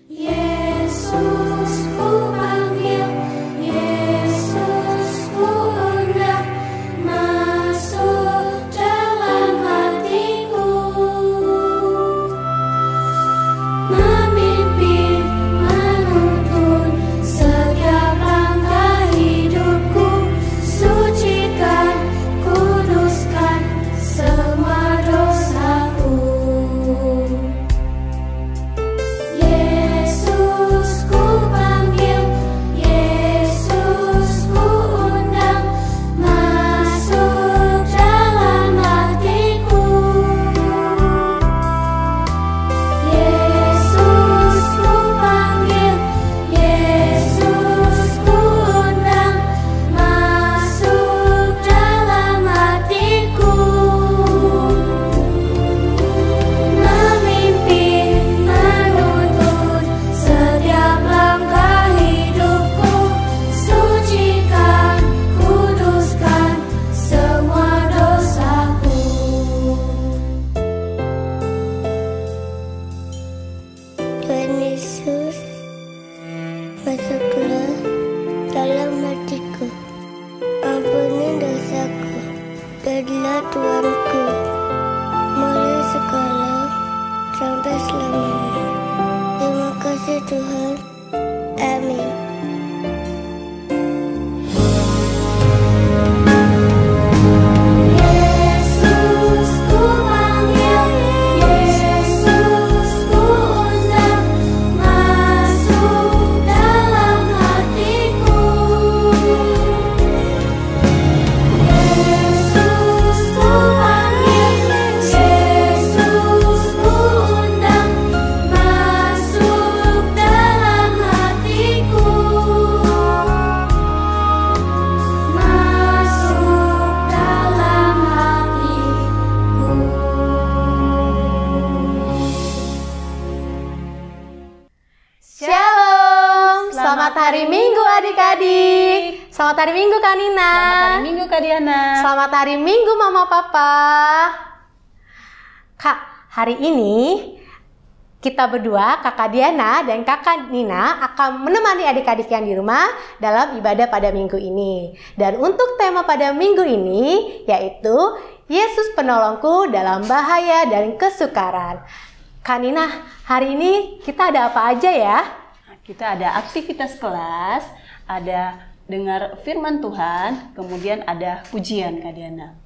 Yesus ku panggil, Yesus ku undang, masuk dalam hatiku, memimpin, menuntun setiap langkah hidupku, sucikan, kuduskan semua dosaku. Yesus ku panggil, Yesus ku undang, masuk dalam hatiku. Yesus ku panggil, Yesus ku undang, masuk dalam hatiku, memimpin, menuntun setiap langkah hidupku, sucikan, kuduskan semua dosaku. Tuhan Yesus, masuklah dalam hatiku, ampuni dosaku, jadilah Tuanku, mulai sekarang sampai selamanya. Terima kasih Tuhan, amin. Yesus ku panggil, Yesus ku undang, masuk dalam hatiku. Yesus ku panggil, Yesus ku undang, masuk dalam hatiku, masuk dalam hatiku. Shalom, selamat hari Minggu adik-adik. Selamat hari Minggu Kak Nina. Selamat hari Minggu Kak Diana. Selamat hari Minggu Mama Papa. Kak, hari ini kita berdua, Kakak Diana dan Kakak Nina akan menemani adik-adik yang di rumah dalam ibadah pada minggu ini. Dan untuk tema pada minggu ini yaitu Yesus penolongku dalam bahaya dan kesukaran. Kak Nina, hari ini kita ada apa aja ya? Kita ada aktivitas kelas, ada dengar firman Tuhan, kemudian ada pujian Kak Diana.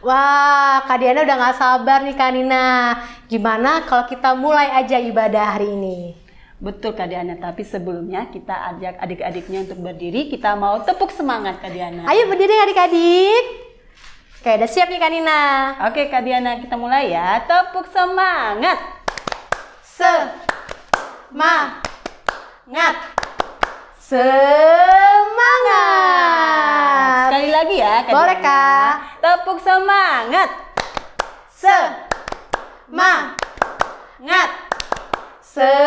Wah, Kak Diana udah gak sabar nih Kak Nina. Gimana kalau kita mulai aja ibadah hari ini? Betul Kak Diana, tapi sebelumnya kita ajak adik-adiknya untuk berdiri, kita mau tepuk semangat Kak Diana. Ayo berdiri adik-adik. Oke, udah siap nih Kak Nina. Oke Kak Diana, kita mulai ya. Tepuk semangat. Semangat. Semangat. Sekali lagi ya Kak Boleh, Diana. Kak. Tepuk semangat. Semangat. Semangat.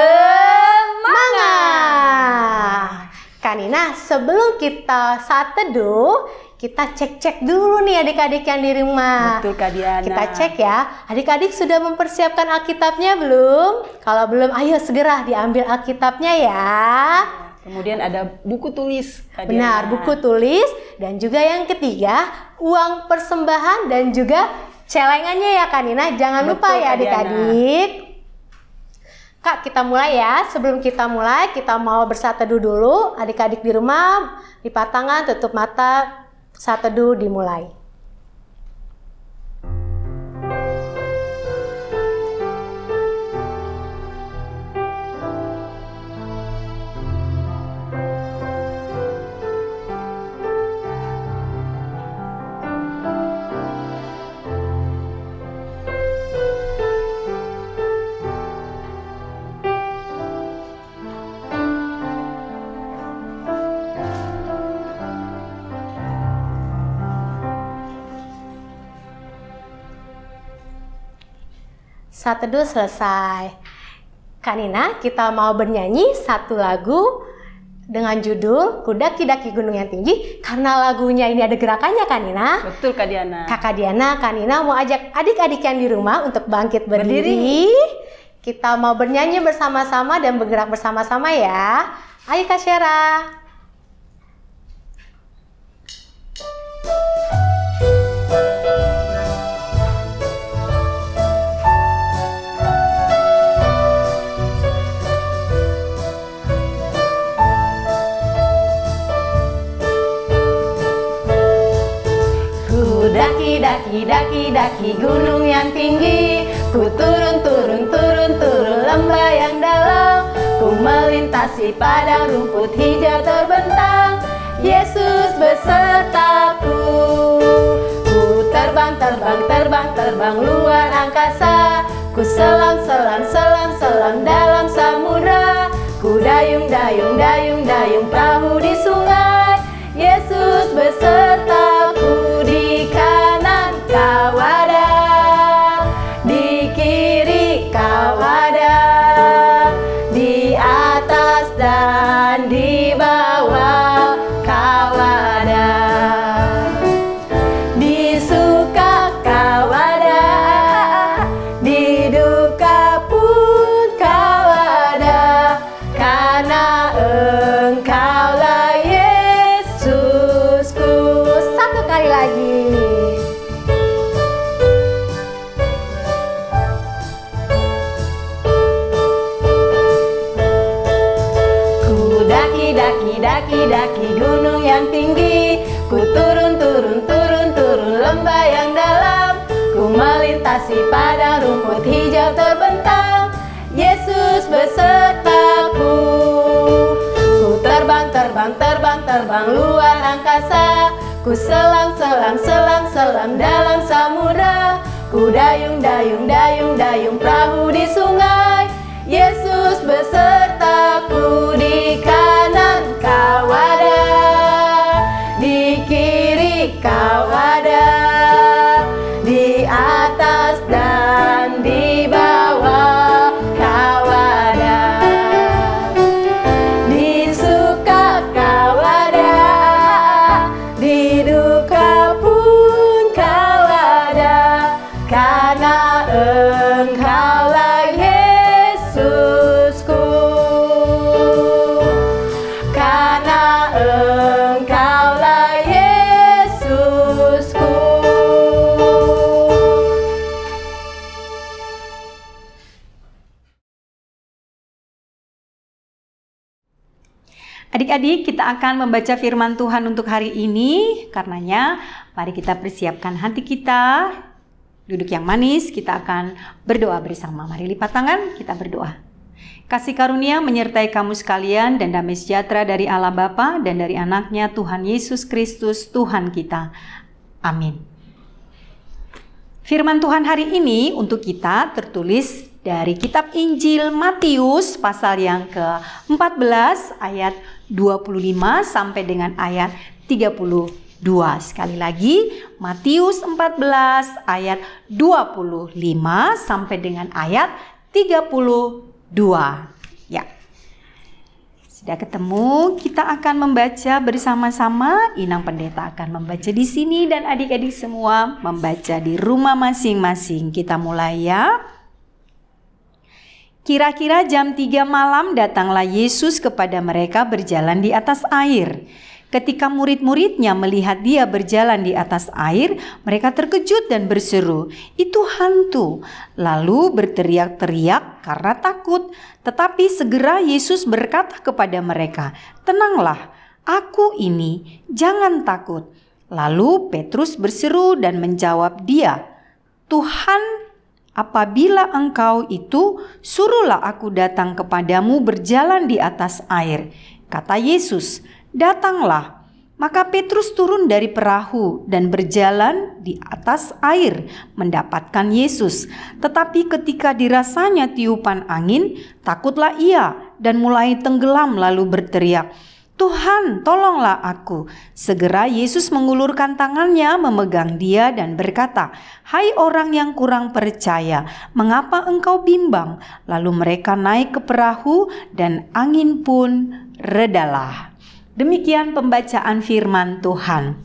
Kak Nina, sebelum kita saat teduh, kita cek-cek dulu nih adik-adik yang di rumah. Betul Kak Diana. Kita cek ya, adik-adik sudah mempersiapkan Alkitabnya belum? Kalau belum, ayo segera diambil Alkitabnya ya. Kemudian ada buku tulis Kak Diana. Benar, buku tulis. Dan juga yang ketiga, uang persembahan dan juga celengannya ya Kak Nina. Jangan lupa Betul, ya Kak Diana. adik-adik. Kak, kita mulai ya. Sebelum kita mulai, kita mau bersaat teduh dulu. Adik-adik di rumah, lipat tangan, tutup mata, saat teduh dimulai. Saat teduh selesai. Kak Nina, kita mau bernyanyi satu lagu dengan judul Kudaki-daki Gunung yang Tinggi. Karena lagunya ini ada gerakannya Kak Nina. Betul Kak Diana. Kakak Diana, Kak Nina mau ajak adik-adik yang di rumah untuk bangkit berdiri. Kita mau bernyanyi bersama-sama dan bergerak bersama-sama ya. Ayo Kak Syera. Daki gunung yang tinggi, ku turun lembah yang dalam, ku melintasi padang rumput hijau terbentang, Yesus besertaku. Ku terbang luar angkasa, ku selam dalam samudra, ku dayung perahu di sungai, Yesus besertaku. Di kanan kau ada, di kiri kau ada, di atas dan di bawah kau ada, di suka kau ada, di duka pun kau ada, karena Engkaulah Yesusku. Satu kali lagi. Daki gunung yang tinggi, ku turun lembah yang dalam, ku melintasi padang rumput hijau terbentang, Yesus besertaku. Ku terbang luar angkasa, ku selam dalam samudra, ku dayung perahu di sungai, Yesus besertaku. Di kanan kau ada, di kiri kau ada, di atas dan di bawah kau ada, di suka kau ada, di duka pun kau ada, karena Engkaulah Yesusku, karena Engkaulah Yesusku. Adik-adik, kita akan membaca firman Tuhan untuk hari ini. Karenanya, mari kita persiapkan hati kita. Duduk yang manis, kita akan berdoa bersama. Mari lipat tangan, kita berdoa. Kasih karunia menyertai kamu sekalian dan damai sejahtera dari Allah Bapa dan dari anaknya Tuhan Yesus Kristus Tuhan kita. Amin. Firman Tuhan hari ini untuk kita tertulis dari kitab Injil Matius pasal yang ke-14 ayat 25 sampai dengan ayat 32. Sekali lagi, Matius 14 ayat 25 sampai dengan ayat 32. Ya. Sudah ketemu, kita akan membaca bersama-sama. Inang Pendeta akan membaca di sini dan adik-adik semua membaca di rumah masing-masing. Kita mulai ya. Kira-kira jam 3 malam datanglah Yesus kepada mereka berjalan di atas air. Ketika murid-muridnya melihat dia berjalan di atas air, mereka terkejut dan berseru, "Itu hantu!" Lalu berteriak-teriak karena takut. Tetapi segera Yesus berkata kepada mereka, "Tenanglah, aku ini, jangan takut." Lalu Petrus berseru dan menjawab dia, "Tuhan, apabila Engkau itu, suruhlah aku datang kepadamu berjalan di atas air." Kata Yesus, "Datanglah." Maka Petrus turun dari perahu dan berjalan di atas air mendapatkan Yesus. Tetapi ketika dirasanya tiupan angin, takutlah ia dan mulai tenggelam lalu berteriak, "Tuhan, tolonglah aku." Segera Yesus mengulurkan tangannya memegang dia dan berkata, "Hai orang yang kurang percaya, mengapa engkau bimbang?" Lalu mereka naik ke perahu dan angin pun redalah. Demikian pembacaan firman Tuhan.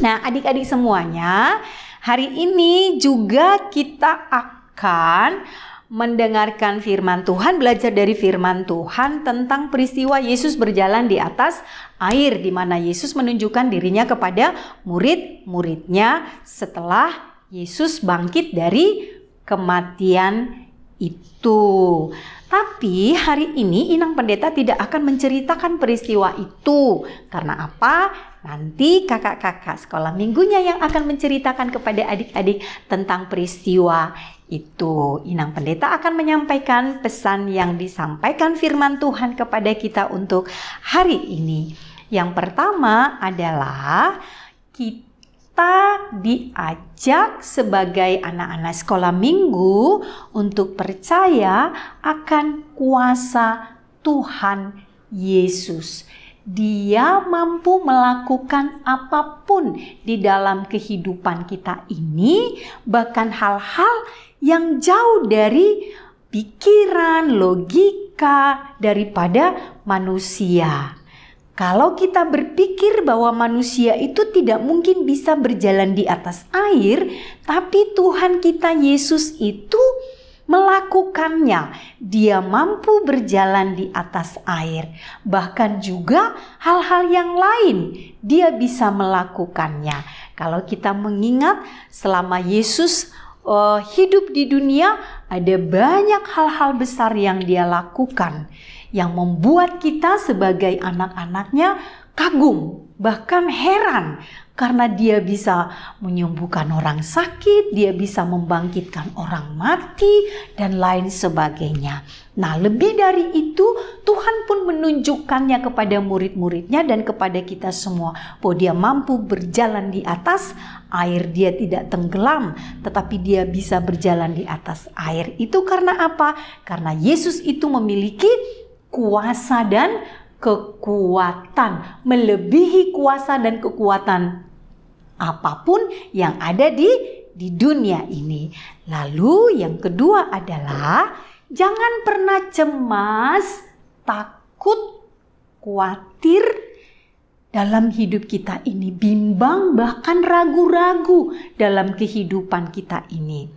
Nah, adik-adik semuanya, hari ini juga kita akan mendengarkan firman Tuhan, belajar dari firman Tuhan tentang peristiwa Yesus berjalan di atas air, di mana Yesus menunjukkan dirinya kepada murid-muridnya setelah Yesus bangkit dari kematian itu. Tapi hari ini Inang Pendeta tidak akan menceritakan peristiwa itu. Karena apa? Nanti kakak-kakak sekolah minggunya yang akan menceritakan kepada adik-adik tentang peristiwa itu. Inang Pendeta akan menyampaikan pesan yang disampaikan firman Tuhan kepada kita untuk hari ini. Yang pertama adalah kita diajak sebagai anak-anak sekolah minggu untuk percaya akan kuasa Tuhan Yesus. Dia mampu melakukan apapun di dalam kehidupan kita ini, bahkan hal-hal yang jauh dari pikiran, logika daripada manusia. Kalau kita berpikir bahwa manusia itu tidak mungkin bisa berjalan di atas air, tapi Tuhan kita Yesus itu melakukannya. Dia mampu berjalan di atas air. Bahkan juga hal-hal yang lain dia bisa melakukannya. Kalau kita mengingat selama Yesus hidup di dunia, ada banyak hal-hal besar yang dia lakukan, yang membuat kita sebagai anak-anaknya kagum, bahkan heran. Karena dia bisa menyembuhkan orang sakit, dia bisa membangkitkan orang mati, dan lain sebagainya. Nah, lebih dari itu, Tuhan pun menunjukkannya kepada murid-muridnya dan kepada kita semua, bahwa dia mampu berjalan di atas air. Dia tidak tenggelam, tetapi dia bisa berjalan di atas air. Itu karena apa? Karena Yesus itu memiliki kuasa dan kekuatan, melebihi kuasa dan kekuatan apapun yang ada di dunia ini. Lalu yang kedua adalah jangan pernah cemas, takut, khawatir dalam hidup kita ini, bimbang bahkan ragu-ragu dalam kehidupan kita ini.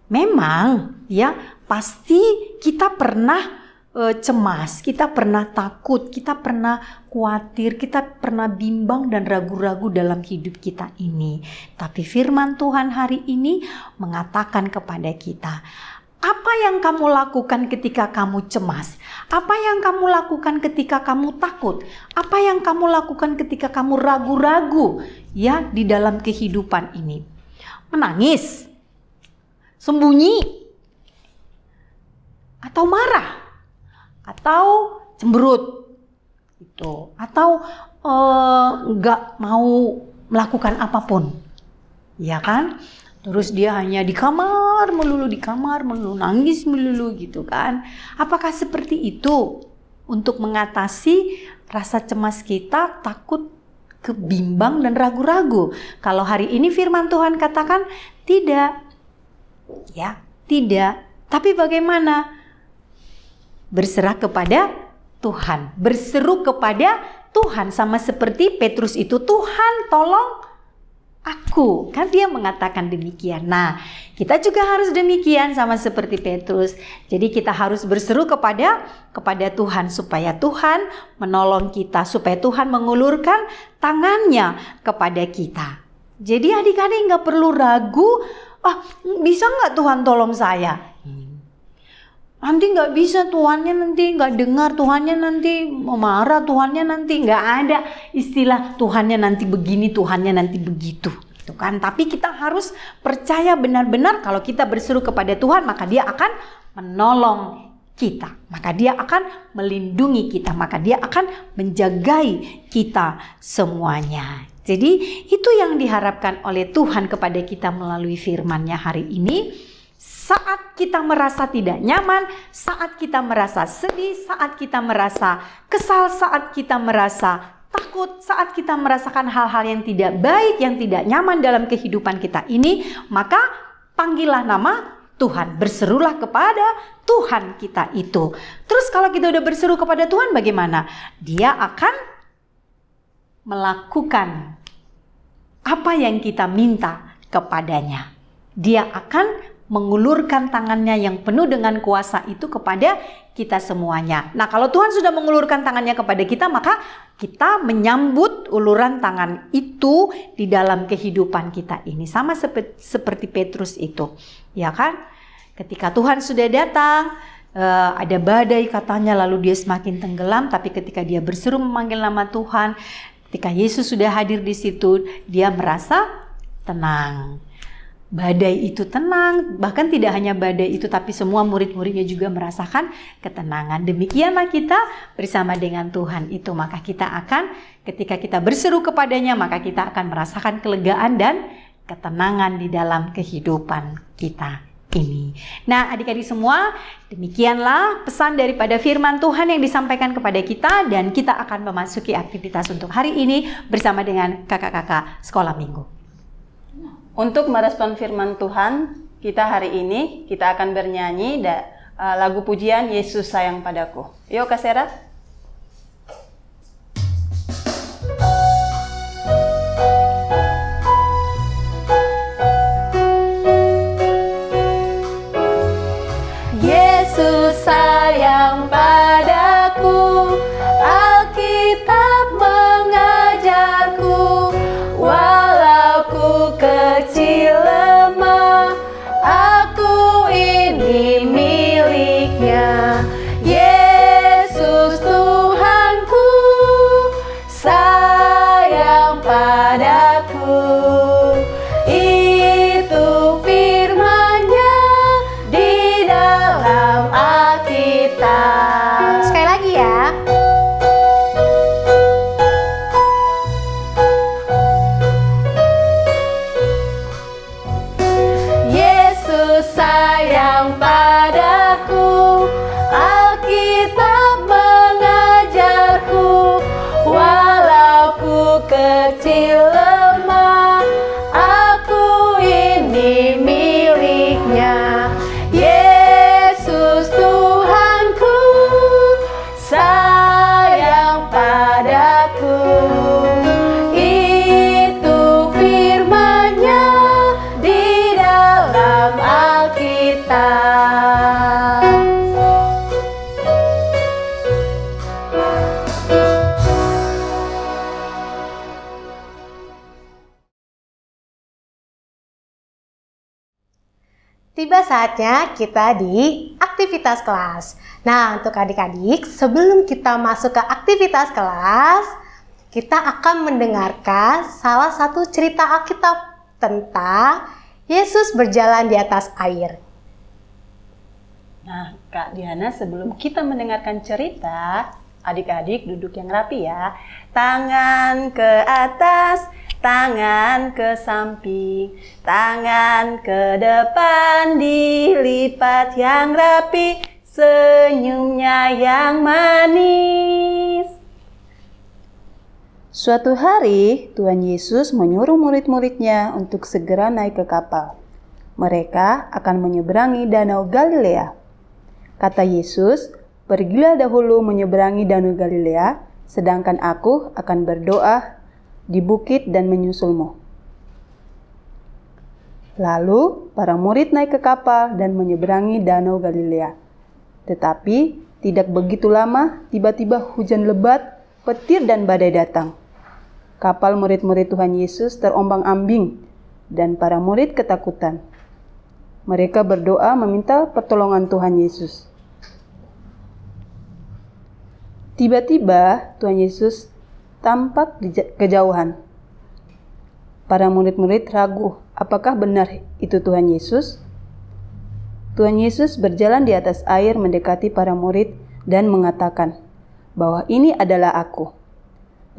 Memang ya, pasti kita pernah cemas, kita pernah takut, kita pernah khawatir, kita pernah bimbang dan ragu-ragu dalam hidup kita ini. Tapi firman Tuhan hari ini mengatakan kepada kita, apa yang kamu lakukan ketika kamu cemas? Apa yang kamu lakukan ketika kamu takut? Apa yang kamu lakukan ketika kamu ragu-ragu ya di dalam kehidupan ini? Menangis, sembunyi, atau marah, atau cemberut gitu, atau nggak mau melakukan apapun, ya kan? Terus dia hanya di kamar melulu, nangis melulu gitu kan? Apakah seperti itu untuk mengatasi rasa cemas kita, takut, kebimbang dan ragu-ragu? Kalau hari ini firman Tuhan katakan tidak, ya tidak. Tapi bagaimana? Berserah kepada Tuhan, berseru kepada Tuhan, sama seperti Petrus itu, Tuhan tolong aku, kan dia mengatakan demikian. Nah, kita juga harus demikian sama seperti Petrus. Jadi kita harus berseru kepada Tuhan supaya Tuhan menolong kita, supaya Tuhan mengulurkan tangannya kepada kita. Jadi adik-adik nggak perlu ragu, bisa nggak Tuhan tolong saya? Nanti nggak bisa, Tuhannya nanti nggak dengar, Tuhannya nanti marah, Tuhannya nanti nggak ada istilah Tuhannya nanti begini, Tuhannya nanti begitu, gitu kan? Tapi kita harus percaya benar-benar kalau kita berseru kepada Tuhan, maka Dia akan menolong kita, maka Dia akan melindungi kita, maka Dia akan menjagai kita semuanya. Jadi itu yang diharapkan oleh Tuhan kepada kita melalui firman-Nya hari ini. Saat kita merasa tidak nyaman, saat kita merasa sedih, saat kita merasa kesal, saat kita merasa takut, saat kita merasakan hal-hal yang tidak baik, yang tidak nyaman dalam kehidupan kita ini, maka panggillah nama Tuhan, berserulah kepada Tuhan kita itu. Terus kalau kita udah berseru kepada Tuhan, bagaimana? Dia akan melakukan apa yang kita minta kepadanya. Dia akan mengulurkan tangannya yang penuh dengan kuasa itu kepada kita semuanya. Nah, kalau Tuhan sudah mengulurkan tangannya kepada kita, maka kita menyambut uluran tangan itu di dalam kehidupan kita ini. Sama seperti Petrus itu, ya kan? Ketika Tuhan sudah datang, ada badai katanya, lalu dia semakin tenggelam. Tapi ketika dia berseru memanggil nama Tuhan, ketika Yesus sudah hadir di situ, dia merasa tenang. Badai itu tenang, bahkan tidak hanya badai itu, tapi semua murid-muridnya juga merasakan ketenangan. Demikianlah kita bersama dengan Tuhan itu, maka kita akan, ketika kita berseru kepadanya, maka kita akan merasakan kelegaan dan ketenangan di dalam kehidupan kita ini. Nah, adik-adik semua, demikianlah pesan daripada firman Tuhan yang disampaikan kepada kita, dan kita akan memasuki aktivitas untuk hari ini bersama dengan kakak-kakak sekolah minggu. Untuk merespon firman Tuhan, kita hari ini kita akan bernyanyi lagu pujian Yesus Sayang Padaku. Yuk Kak Sera. Yesus sayang padaku, Alkitab mengajarku, walau ku kecil lemah, aku ini miliknya. Yesus Tuhanku, sayang padaku. Itu firman-Nya di dalam Alkitab. Sekali lagi ya. Yesus sayang padaku, Alkitab mengajarku, walau ku kecil lemah, aku ini miliknya. Yesus Tuhanku, sayang padaku. Itu firman-Nya di dalam Alkitab. Tiba saatnya kita di aktivitas kelas. Nah, untuk adik-adik, sebelum kita masuk ke aktivitas kelas, kita akan mendengarkan salah satu cerita Alkitab tentang Yesus berjalan di atas air. Nah, Kak Diana, sebelum kita mendengarkan cerita, adik-adik duduk yang rapi ya. Tangan ke atas, tangan ke samping, tangan ke depan, dilipat yang rapi, senyumnya yang manis. Suatu hari, Tuhan Yesus menyuruh murid-muridnya untuk segera naik ke kapal. Mereka akan menyeberangi Danau Galilea. Kata Yesus, "Pergilah dahulu menyeberangi Danau Galilea, sedangkan aku akan berdoa di bukit dan menyusulmu." Lalu, para murid naik ke kapal dan menyeberangi Danau Galilea. Tetapi, tidak begitu lama, tiba-tiba hujan lebat, petir dan badai datang. Kapal murid-murid Tuhan Yesus terombang-ambing, dan para murid ketakutan. Mereka berdoa meminta pertolongan Tuhan Yesus. Tiba-tiba Tuhan Yesus tampak di kejauhan. Para murid-murid ragu, apakah benar itu Tuhan Yesus? Tuhan Yesus berjalan di atas air mendekati para murid dan mengatakan bahwa ini adalah aku.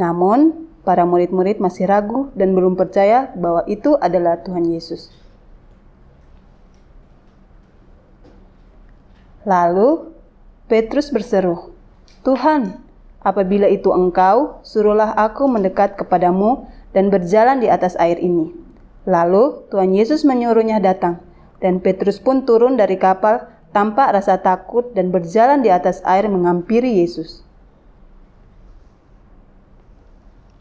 Namun, para murid-murid masih ragu dan belum percaya bahwa itu adalah Tuhan Yesus. Lalu, Petrus berseru, "Tuhan, apabila itu Engkau, suruhlah aku mendekat kepadamu dan berjalan di atas air ini." Lalu Tuhan Yesus menyuruhnya datang, dan Petrus pun turun dari kapal tanpa rasa takut dan berjalan di atas air menghampiri Yesus.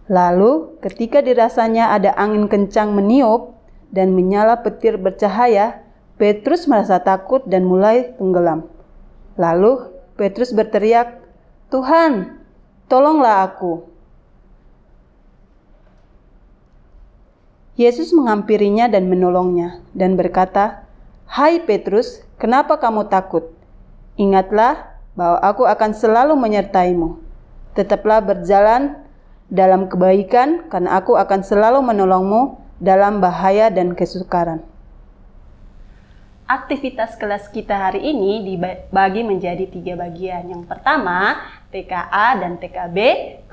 Lalu ketika dirasanya ada angin kencang meniup dan menyala petir bercahaya, Petrus merasa takut dan mulai tenggelam. Lalu Petrus berteriak, "Tuhan, tolonglah aku." Yesus menghampirinya dan menolongnya dan berkata, "Hai Petrus, kenapa kamu takut? Ingatlah bahwa aku akan selalu menyertaimu. Tetaplah berjalan dalam kebaikan, karena aku akan selalu menolongmu dalam bahaya dan kesukaran." Aktivitas kelas kita hari ini dibagi menjadi 3 bagian. Yang pertama, TKA dan TKB.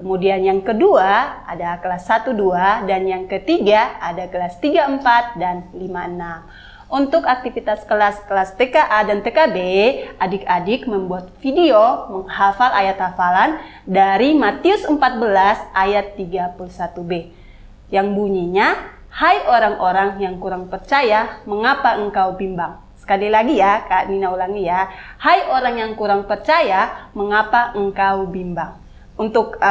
Kemudian yang kedua, ada kelas 1-2. Dan yang ketiga, ada kelas 3-4 dan 5-6. Untuk aktivitas kelas TKA dan TKB, adik-adik membuat video menghafal ayat hafalan dari Matius 14 ayat 31b. Yang bunyinya, "Hai orang-orang yang kurang percaya, mengapa engkau bimbang?" Sekali lagi ya, Kak Nina ulangi ya. "Hai orang yang kurang percaya, mengapa engkau bimbang?" Untuk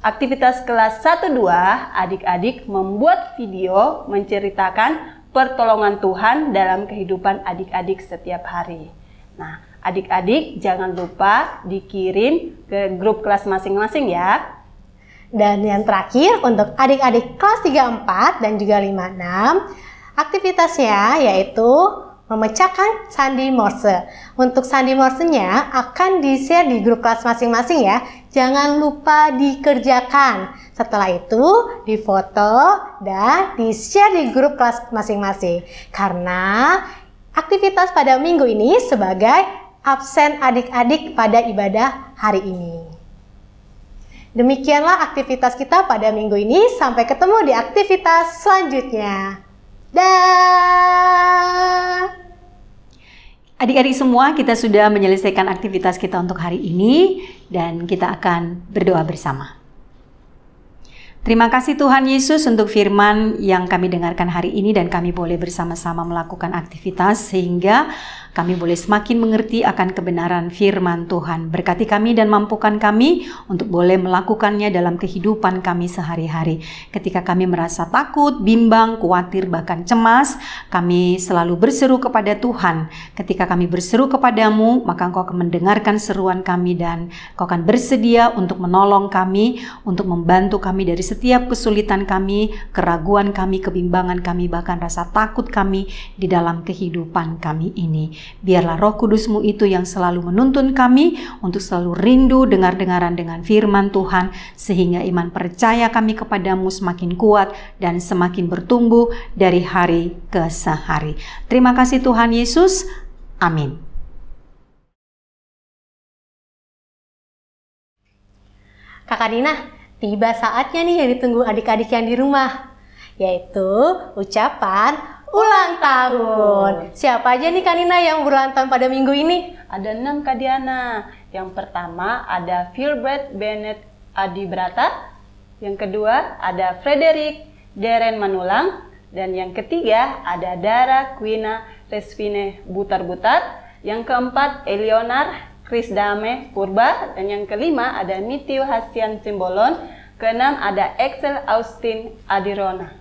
aktivitas kelas 1-2, adik-adik membuat video menceritakan pertolongan Tuhan dalam kehidupan adik-adik setiap hari. Nah, adik-adik jangan lupa dikirim ke grup kelas masing-masing ya. Dan yang terakhir untuk adik-adik kelas 3-4 dan juga 5-6, aktivitasnya yaitu memecahkan sandi Morse. Untuk sandi Morse-nya akan di-share di grup kelas masing-masing ya. Jangan lupa dikerjakan. Setelah itu difoto dan di-share di grup kelas masing-masing. Karena aktivitas pada minggu ini sebagai absen adik-adik pada ibadah hari ini. Demikianlah aktivitas kita pada minggu ini. Sampai ketemu di aktivitas selanjutnya. Dah. Adik-adik semua, kita sudah menyelesaikan aktivitas kita untuk hari ini dan kita akan berdoa bersama. Terima kasih Tuhan Yesus untuk firman yang kami dengarkan hari ini dan kami boleh bersama-sama melakukan aktivitas sehingga kami boleh semakin mengerti akan kebenaran firman Tuhan. Berkati kami dan mampukan kami untuk boleh melakukannya dalam kehidupan kami sehari-hari. Ketika kami merasa takut, bimbang, khawatir, bahkan cemas, kami selalu berseru kepada Tuhan. Ketika kami berseru kepadamu, maka Engkau akan mendengarkan seruan kami dan Engkau akan bersedia untuk menolong kami, untuk membantu kami dari setiap kesulitan kami, keraguan kami, kebimbangan kami, bahkan rasa takut kami di dalam kehidupan kami ini. Biarlah Roh Kudus-Mu itu yang selalu menuntun kami untuk selalu rindu dengar-dengaran dengan firman Tuhan, sehingga iman percaya kami kepadamu semakin kuat dan semakin bertumbuh dari hari ke hari. Terima kasih Tuhan Yesus. Amin. Kakak Dina, tiba saatnya nih yang ditunggu adik-adik yang di rumah, yaitu ucapan ulang tahun. Siapa aja nih Kak Nina yang berulang tahun pada minggu ini? Ada 6 Kak Diana. Yang pertama ada Philbert Bennett Adibrata. Yang kedua ada Frederick Deren Manulang. Dan yang ketiga ada Dara Quina Resvine Butar-Butar. Yang keempat Eleonar Krisdame Purba. Dan yang kelima ada Mitio Hasian Simbolon. Keenam ada Excel Austin Adirona.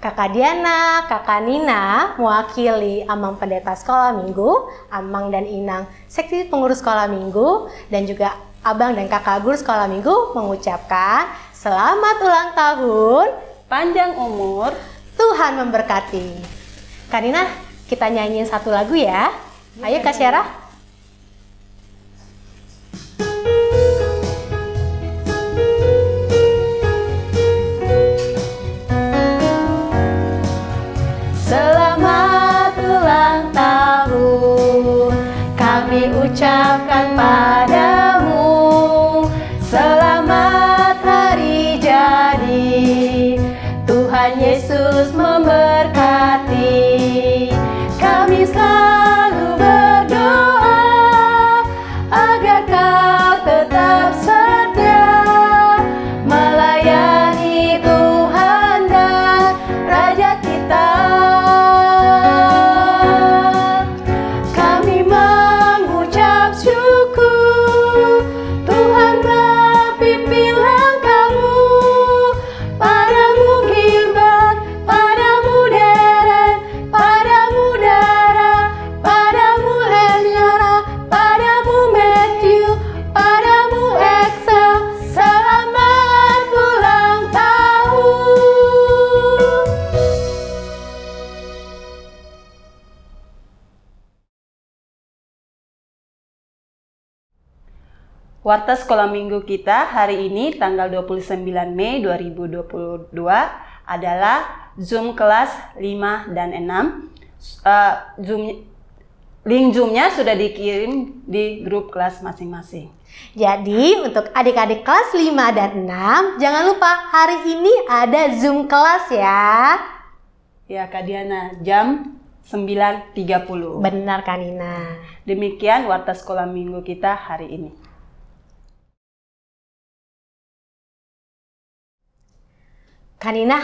Kakak Diana, Kakak Nina mewakili Amang Pendeta Sekolah Minggu, Amang dan Inang Seksi Pengurus Sekolah Minggu, dan juga Abang dan Kakak Guru Sekolah Minggu mengucapkan selamat ulang tahun, panjang umur, Tuhan memberkati. Kak Nina, kita nyanyiin satu lagu ya. Ayo Kak Syarah. ucapkan padamu selamat hari jadi. Tuhan Yesus memberkati. Kami selalu berdoa Warta sekolah minggu kita hari ini tanggal 29 Mei 2022 adalah Zoom kelas 5 dan 6. Link Zoom-nya sudah dikirim di grup kelas masing-masing. Jadi untuk adik-adik kelas 5 dan 6, jangan lupa hari ini ada Zoom kelas ya. Ya Kak Diana, jam 9.30. Benar Kak Nina. Demikian warta sekolah minggu kita hari ini. Kak Nina,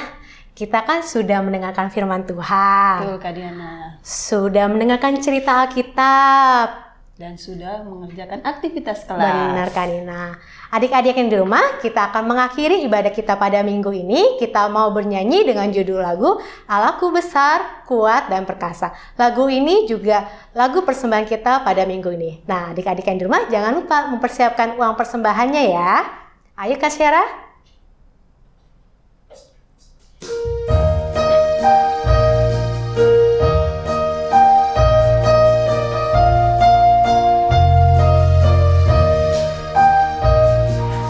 kita kan sudah mendengarkan firman Tuhan. Betul Kak Diana. Sudah mendengarkan cerita Alkitab. Dan sudah mengerjakan aktivitas kelas. Benar Kak Nina. Adik-adik yang di rumah, kita akan mengakhiri ibadah kita pada minggu ini. Kita mau bernyanyi dengan judul lagu Allahku besar, kuat, dan perkasa. Lagu ini juga lagu persembahan kita pada minggu ini. Nah, adik-adik yang di rumah jangan lupa mempersiapkan uang persembahannya ya. Ayo Kak Syara.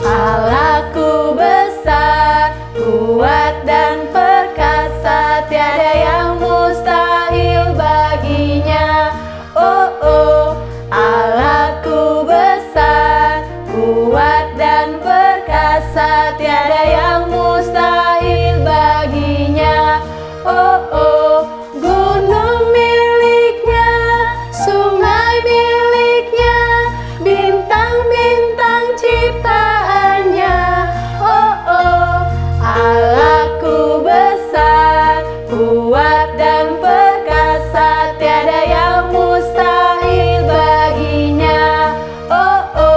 Allahku besar, kuat dan perkasa, tiada yang mustahil baginya. Oh oh, Allahku besar, kuat dan perkasa, tiada yang mustahil baginya. Oh oh, gunung miliknya, sungai miliknya, bintang-bintang ciptaannya. Oh oh, Allahku besar, kuat dan perkasa, tiada yang mustahil baginya. Oh oh.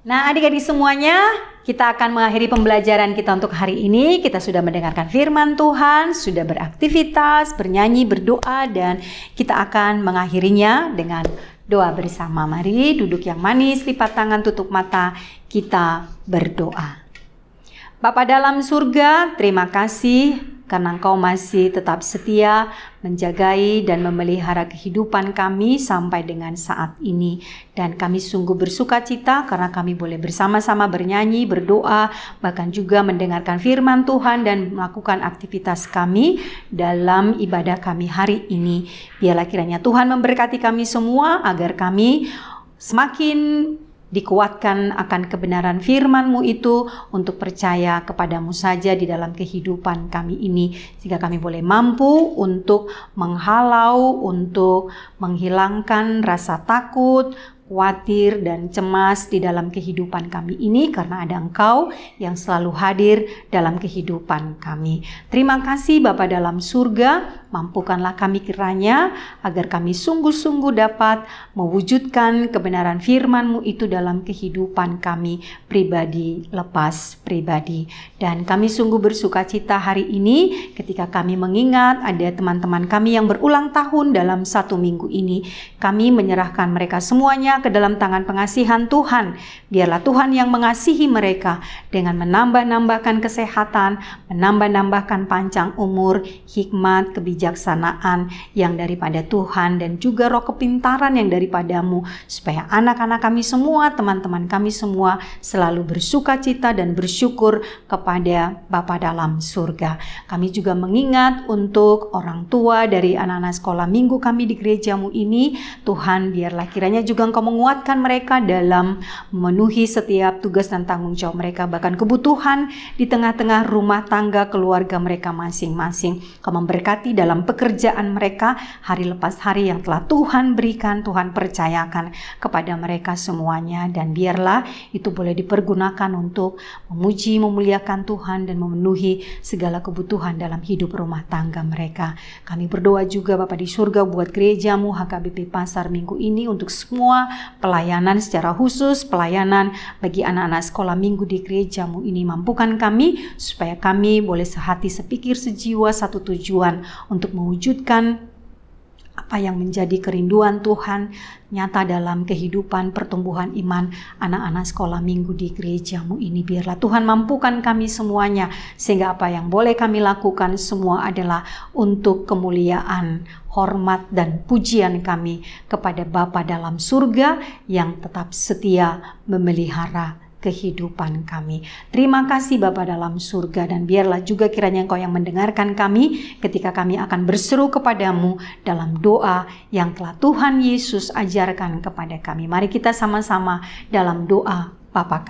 Nah, adik-adik semuanya, kita akan mengakhiri pembelajaran kita untuk hari ini. Kita sudah mendengarkan firman Tuhan, sudah beraktivitas, bernyanyi, berdoa, dan kita akan mengakhirinya dengan doa bersama. Mari duduk yang manis, lipat tangan, tutup mata, kita berdoa. Bapa dalam surga, terima kasih karena Engkau masih tetap setia menjagai dan memelihara kehidupan kami sampai dengan saat ini. Dan kami sungguh bersuka cita karena kami boleh bersama-sama bernyanyi, berdoa, bahkan juga mendengarkan firman Tuhan dan melakukan aktivitas kami dalam ibadah kami hari ini. Biarlah kiranya Tuhan memberkati kami semua agar kami semakin dikuatkan akan kebenaran firman-Mu itu untuk percaya kepadamu saja di dalam kehidupan kami ini, sehingga kami boleh mampu untuk menghalau, untuk menghilangkan rasa takut, khawatir, dan cemas di dalam kehidupan kami ini, karena ada Engkau yang selalu hadir dalam kehidupan kami. Terima kasih Bapa dalam surga, mampukanlah kami kiranya agar kami sungguh-sungguh dapat mewujudkan kebenaran firman-Mu itu dalam kehidupan kami pribadi lepas pribadi. Dan kami sungguh bersuka cita hari ini ketika kami mengingat ada teman-teman kami yang berulang tahun dalam 1 minggu ini. Kami menyerahkan mereka semuanya ke dalam tangan pengasihan Tuhan. Biarlah Tuhan yang mengasihi mereka dengan menambah-nambahkan kesehatan, menambah-nambahkan panjang umur, hikmat, kebijaksanaan yang daripada Tuhan, dan juga roh kepintaran yang daripadamu, supaya anak-anak kami semua, teman-teman kami semua selalu bersuka cita dan bersyukur kepada Bapa dalam surga. Kami juga mengingat untuk orang tua dari anak-anak sekolah minggu kami di gerejamu ini. Tuhan, biarlah kiranya juga Engkau menguatkan mereka dalam memenuhi setiap tugas dan tanggung jawab mereka, bahkan kebutuhan di tengah-tengah rumah tangga keluarga mereka masing-masing. Kau memberkati dalam pekerjaan mereka hari lepas hari yang telah Tuhan berikan, Tuhan percayakan kepada mereka semuanya, dan biarlah itu boleh dipergunakan untuk memuji, memuliakan Tuhan dan memenuhi segala kebutuhan dalam hidup rumah tangga mereka. Kami berdoa juga Bapa di surga buat gerejamu HKBP Pasar minggu ini, untuk semua pelayanan secara khusus, pelayanan bagi anak-anak sekolah minggu di gerejamu ini. Mampukan kami supaya kami boleh sehati, sepikir, sejiwa, satu tujuan untuk mewujudkan apa yang menjadi kerinduan Tuhan nyata dalam kehidupan pertumbuhan iman anak-anak sekolah minggu di gerejamu ini. Biarlah Tuhan mampukan kami semuanya, sehingga apa yang boleh kami lakukan semua adalah untuk kemuliaan, hormat, dan pujian kami kepada Bapa dalam surga yang tetap setia memelihara kehidupan kami. Terima kasih Bapa dalam surga, dan biarlah juga kiranya Engkau yang mendengarkan kami ketika kami akan berseru kepadamu dalam doa yang telah Tuhan Yesus ajarkan kepada kami. Mari kita sama-sama dalam doa. Bapa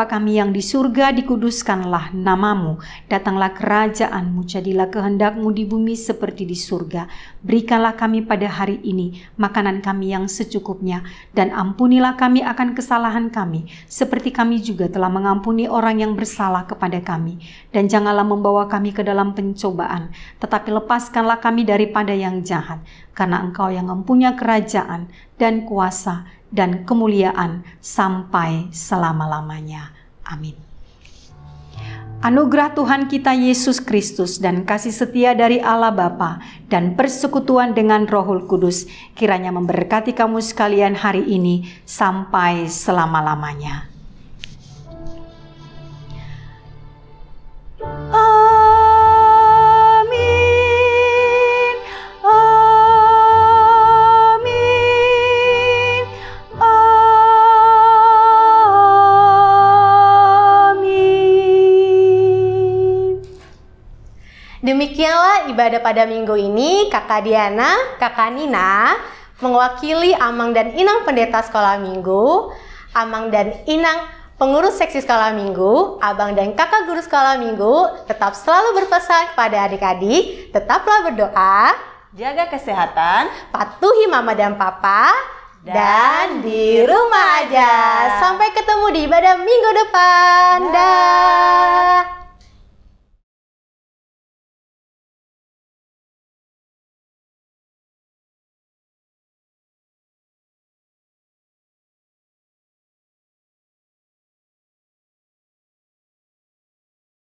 kami yang di surga, dikuduskanlah namamu, datanglah kerajaanmu, jadilah kehendakmu di bumi seperti di surga. Berikanlah kami pada hari ini makanan kami yang secukupnya, dan ampunilah kami akan kesalahan kami, seperti kami juga telah mengampuni orang yang bersalah kepada kami. Dan janganlah membawa kami ke dalam pencobaan, tetapi lepaskanlah kami daripada yang jahat, karena Engkau yang mempunyai kerajaan dan kuasa dan kemuliaan sampai selama-lamanya. Amin. Anugerah Tuhan kita Yesus Kristus dan kasih setia dari Allah Bapa dan persekutuan dengan Roh Kudus kiranya memberkati kamu sekalian hari ini sampai selama-lamanya. Demikianlah ibadah pada minggu ini. Kakak Diana, Kakak Nina mewakili Amang dan Inang pendeta sekolah minggu, Amang dan Inang pengurus seksi sekolah minggu, Abang dan Kakak guru sekolah minggu tetap selalu berpesan kepada adik-adik, tetaplah berdoa, jaga kesehatan, patuhi mama dan papa, dan di rumah aja. Sampai ketemu di ibadah minggu depan. Dah.